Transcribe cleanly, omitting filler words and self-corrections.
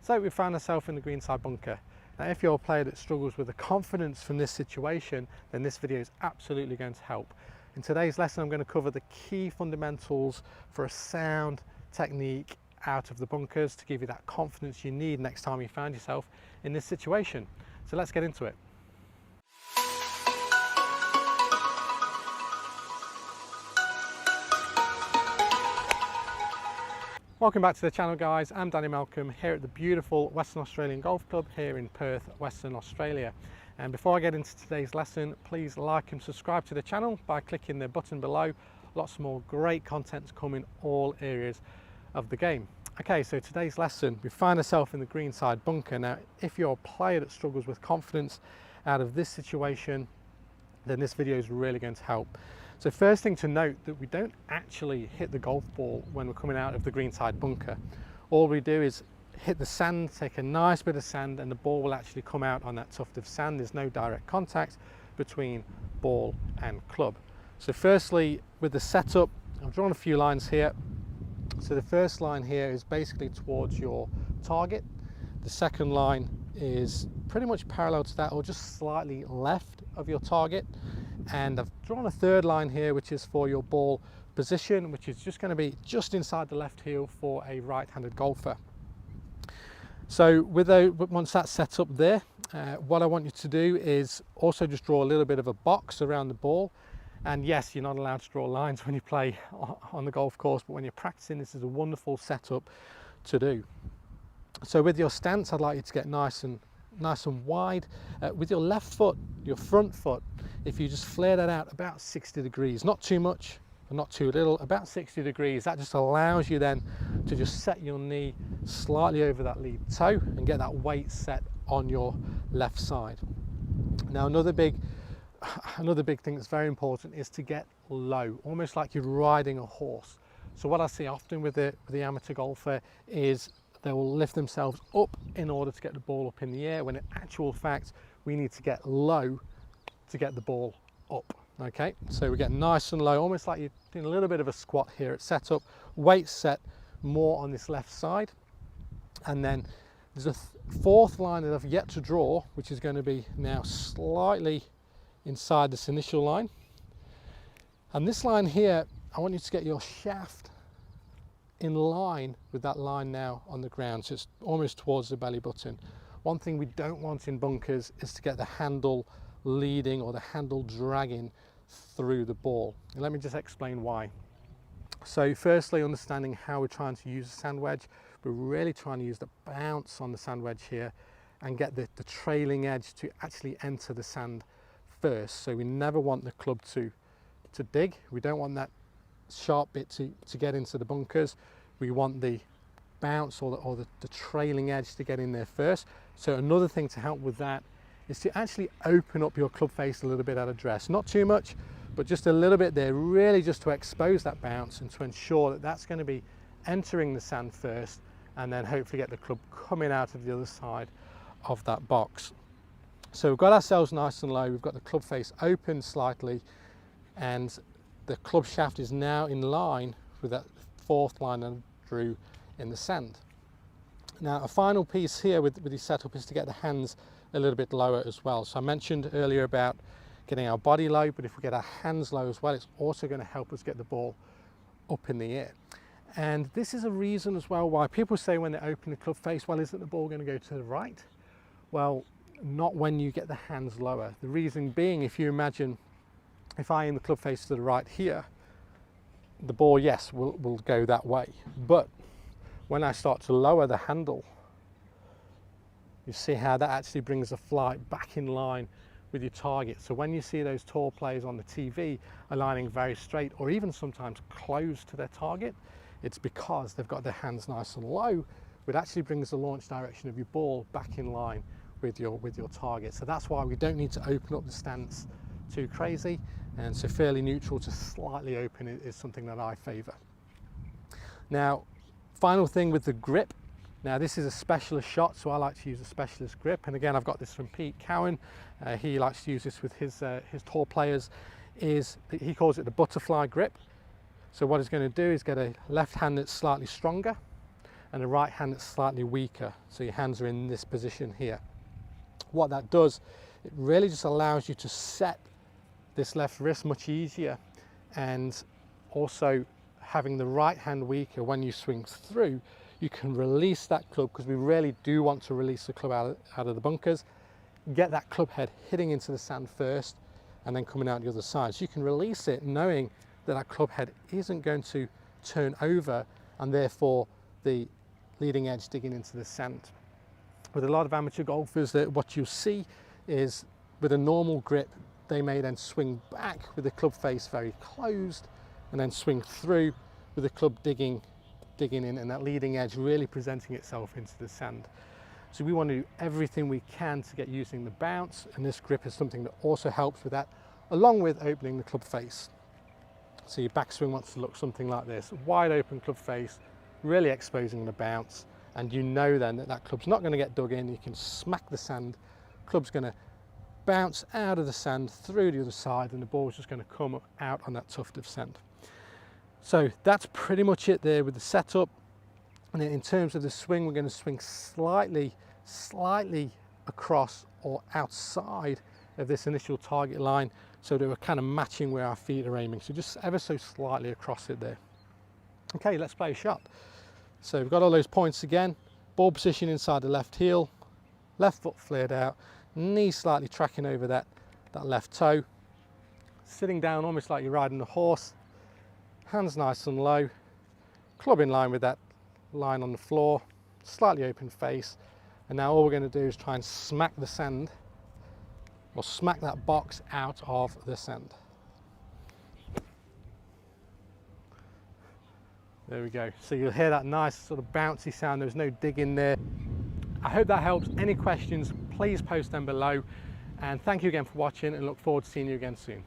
So we found ourselves in the greenside bunker. Now if you're a player that struggles with the confidence from this situation, then this video is absolutely going to help. In today's lesson I'm going to cover the key fundamentals for a sound technique out of the bunkers to give you that confidence you need next time you find yourself in this situation. So let's get into it. Welcome back to the channel, guys. I'm Danny Malcolm here at the beautiful Western Australian Golf Club here in Perth, Western Australia. And before I get into today's lesson, please like and subscribe to the channel by clicking the button below. Lots more great content to come in all areas of the game. Okay, so today's lesson, we find ourselves in the greenside bunker. Now, if you're a player that struggles with confidence out of this situation, then this video is really going to help. So first thing to note that we don't actually hit the golf ball when we're coming out of the greenside bunker. All we do is hit the sand, take a nice bit of sand, and the ball will actually come out on that tuft of sand. There's no direct contact between ball and club. So firstly, with the setup, I've drawn a few lines here. So the first line here is basically towards your target. The second line is pretty much parallel to that or just slightly left of your target. And I've drawn a third line here which is for your ball position, which is just going to be just inside the left heel for a right-handed golfer. So once that's set up there, what I want you to do is also just draw a little bit of a box around the ball. And yes, you're not allowed to draw lines when you play on the golf course, but when you're practicing, this is a wonderful setup to do. So with your stance, I'd like you to get nice and wide. With your left foot, your front foot, if you just flare that out about 60 degrees, not too much and not too little, about 60 degrees, that just allows you then to just set your knee slightly over that lead toe and get that weight set on your left side. Now another big thing that's very important is to get low, almost like you're riding a horse. So what I see often with the amateur golfer is they will lift themselves up in order to get the ball up in the air, when in actual fact we need to get low to get the ball up. Okay, so we get nice and low, almost like you're doing a little bit of a squat here at setup. Weight set more on this left side, and then there's a fourth line that I've yet to draw, which is going to be now slightly inside this initial line. And this line here, I want you to get your shaft in line with that line now on the ground, so it's almost towards the belly button. One thing we don't want in bunkers is to get the handle leading or the handle dragging through the ball. And let me just explain why. So firstly, understanding how we're trying to use the sand wedge, we're really trying to use the bounce on the sand wedge here and get the trailing edge to actually enter the sand first. So we never want the club to dig. We don't want that sharp bit to get into the bunkers. We want the bounce or the trailing edge to get in there first. So another thing to help with that is to actually open up your club face a little bit at address. Not too much, but just a little bit there, really just to expose that bounce and to ensure that that's going to be entering the sand first, and then hopefully get the club coming out of the other side of that box. So we've got ourselves nice and low, we've got the club face open slightly, and the club shaft is now in line with that fourth line I drew in the sand. Now a final piece here with this setup is to get the hands a little bit lower as well. So I mentioned earlier about getting our body low, but if we get our hands low as well, it's also going to help us get the ball up in the air. And this is a reason as well why people say when they open the club face, well, isn't the ball going to go to the right? Well, not when you get the hands lower. The reason being, if you imagine if I aim the club face to the right here, the ball, yes, will go that way. But when I start to lower the handle, you see how that actually brings the flight back in line with your target. So when you see those tall players on the TV aligning very straight or even sometimes close to their target, it's because they've got their hands nice and low, which actually brings the launch direction of your ball back in line with your target. So that's why we don't need to open up the stance too crazy, and so fairly neutral to slightly open is something that I favor. Now, final thing with the grip. Now this is a specialist shot, so I like to use a specialist grip, and again I've got this from Pete Cowan. He likes to use this with his tour players. He calls it the butterfly grip. So what he's going to do is get a left hand that's slightly stronger, and the right hand that's slightly weaker. So your hands are in this position here. What that does, it really just allows you to set this left wrist much easier, and also having the right hand weaker, when you swing through, you can release that club, because we really do want to release the club out of the bunkers, get that club head hitting into the sand first and then coming out the other side. So you can release it knowing that that club head isn't going to turn over, and therefore the leading edge digging into the sand. With a lot of amateur golfers, that what you'll see is with a normal grip, they may then swing back with the club face very closed and then swing through with the club digging in, and that leading edge really presenting itself into the sand. So we want to do everything we can to get using the bounce, and this grip is something that also helps with that, along with opening the club face. So your backswing wants to look something like this, wide open club face, really exposing the bounce, and you know then that that club's not going to get dug in. You can smack the sand, club's going to bounce out of the sand through the other side, and the ball's just going to come out on that tuft of sand. So that's pretty much it there with the setup. And then in terms of the swing, we're going to swing slightly across or outside of this initial target line, so that we're kind of matching where our feet are aiming. So just ever so slightly across it there. Okay, let's play a shot. So we've got all those points again. Ball position inside the left heel, left foot flared out, knee slightly tracking over that left toe, sitting down almost like you're riding a horse, hands nice and low, club in line with that line on the floor, slightly open face, and now all we're going to do is try and smack the sand, or smack that box out of the sand. There we go. So you'll hear that nice sort of bouncy sound. There's no dig in there. I hope that helps. Any questions, please post them below. And thank you again for watching, and look forward to seeing you again soon.